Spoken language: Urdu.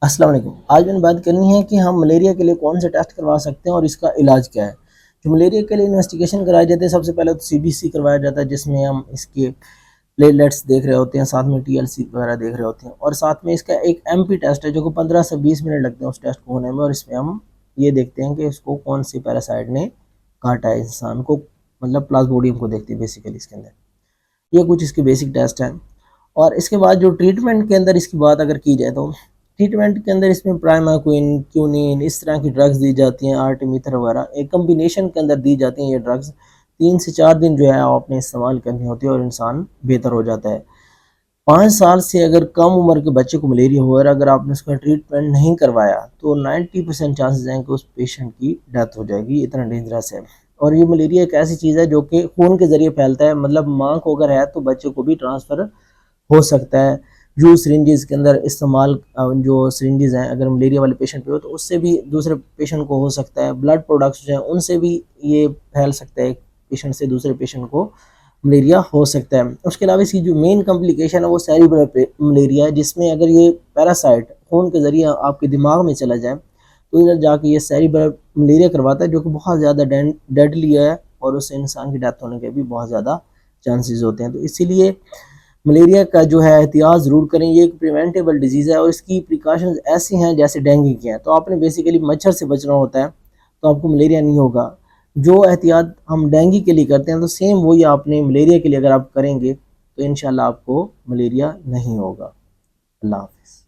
السلام علیکم۔ آج میں نے بات کرنی ہے کہ ہم ملیریا کے لیے کون سے ٹیسٹ کروا سکتے ہیں اور اس کا علاج کیا ہے۔ جو ملیریا کے لیے انویسٹیگیشن کرائی جاتے ہیں، سب سے پہلے تو سی بی سی کروایا جاتا ہے، جس میں ہم اس کے پلیٹلیٹس دیکھ رہے ہوتے ہیں، ساتھ میں ٹی ایل سی وغیرہ دیکھ رہے ہوتے ہیں، اور ساتھ میں اس کا ایک ایم پی ٹیسٹ ہے جو کہ 15 سے 20 منٹ لگتے ہیں اس ٹیسٹ کو ہونے میں، اور اس میں ہم یہ دیکھتے ہیں کہ اس کو کون سی پیراسائٹ نے کاٹا ہے انسان کو، مطلب پلازموڈیم کو دیکھتے ہیں بیسیکلی اس کے اندر۔ یہ کچھ اس کے بیسک ٹیسٹ ہیں۔ اور اس کے بعد جو ٹریٹمنٹ کے اندر اس کی بات اگر کی جائے تو ٹریٹمنٹ کے اندر اس میں پرائماکوئن، کیونین، اس طرح کی ڈرگز دی جاتی ہیں، آرٹیمیتھر وغیرہ ایک کمبینیشن کے اندر دی جاتی ہیں یہ ڈرگز۔ 3 سے 4 دن جو ہے آپ نے استعمال کرنی ہوتی ہے اور انسان بہتر ہو جاتا ہے۔ 5 سال سے اگر کم عمر کے بچے کو ملیریا ہو اور اگر آپ نے اس کا ٹریٹمنٹ نہیں کروایا تو 90% چانسز ہیں کہ اس پیشنٹ کی ڈیتھ ہو جائے گی، اتنا ڈینجرس ہے۔ اور یہ ملیریا ایک ایسی چیز ہے جو کہ خون کے ذریعے پھیلتا ہے، مطلب ماں کو اگر ہے تو بچے کو بھی ٹرانسفر ہو سکتا ہے۔ جو سرنجز کے اندر استعمال، جو سرنجز ہیں اگر ملیریا والے پیشنٹ پہ ہو تو اس سے بھی دوسرے پیشنٹ کو ہو سکتا ہے۔ بلڈ پروڈکٹس جو ہیں ان سے بھی یہ پھیل سکتا ہے، پیشنٹ سے دوسرے پیشنٹ کو ملیریا ہو سکتا ہے۔ اس کے علاوہ اس کی جو مین کمپلیکیشن ہے وہ سیریبرل ملیریا ہے، جس میں اگر یہ پیراسائٹ خون کے ذریعے آپ کے دماغ میں چلا جائے تو ادھر جا کے یہ سیریبرل ملیریا کرواتا ہے، جو کہ بہت زیادہ ڈیڈلی ہے اور اس سے انسان کی ڈیتھ ہونے کے بھی بہت زیادہ چانسز ہوتے ہیں۔ تو اسی لیے ملیریا کا جو ہے احتیاط ضرور کریں۔ یہ ایک پریونٹیبل ڈیزیز ہے اور اس کی پریکاشنز ایسی ہیں جیسے ڈینگی کی ہیں، تو آپ نے بیسیکلی مچھر سے بچنا ہوتا ہے تو آپ کو ملیریا نہیں ہوگا۔ جو احتیاط ہم ڈینگی کے لیے کرتے ہیں تو سیم وہی آپ نے ملیریا کے لیے اگر آپ کریں گے تو انشاءاللہ آپ کو ملیریا نہیں ہوگا۔ اللہ حافظ۔